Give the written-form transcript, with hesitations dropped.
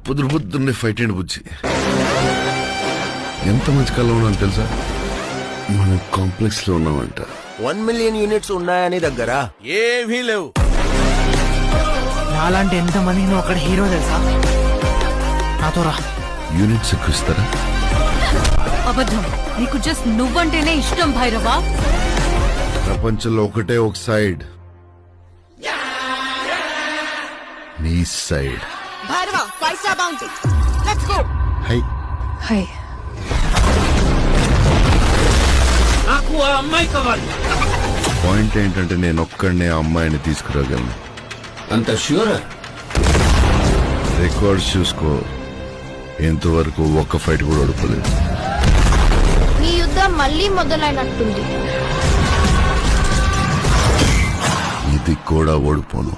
పొద్దున్నే ఫైట్ అండి బుజ్జి. ఎంత మంచి కళ ఉన్నాను తెలుసా? మనం కాంప్లెక్స్ లో ఉన్నామంట. 1 మిలియన్ యూనిట్స్ ఉన్నాయని దగ్గర ఏమీ లేవు. నాలాంటి ఎంత మంది నువ్వు అక్కడ హీరో తెలుసా? నాతో రా. యూనిట్స్ ఎక్కువ ఇస్తారా? అబద్ధం. నీకు జస్ట్ నువ్వంటేనే ఇష్టం భైరవా. ప్రపంచంలో ఒకటే ఒక సైడ్, నీ side. Bhairava 5 star bounty. Let's go. Hi hi. నాకు ఆ అమ్మాయి కావాలి. పాయింట్ ఏంటంటే నేను ఒక్కడనే ఆ అమ్మాయిని తీసుకురాగలను. అంత ష్యూరా? రికార్డ్స్ చూసుకో, ఇంతవరకు ఒక్క ఫైట్ కూడా ఓడిపోలేదు. ఈ యుద్ధం మళ్ళీ మొదలైనట్టుంది. ఇది కూడా ఓడిపోను.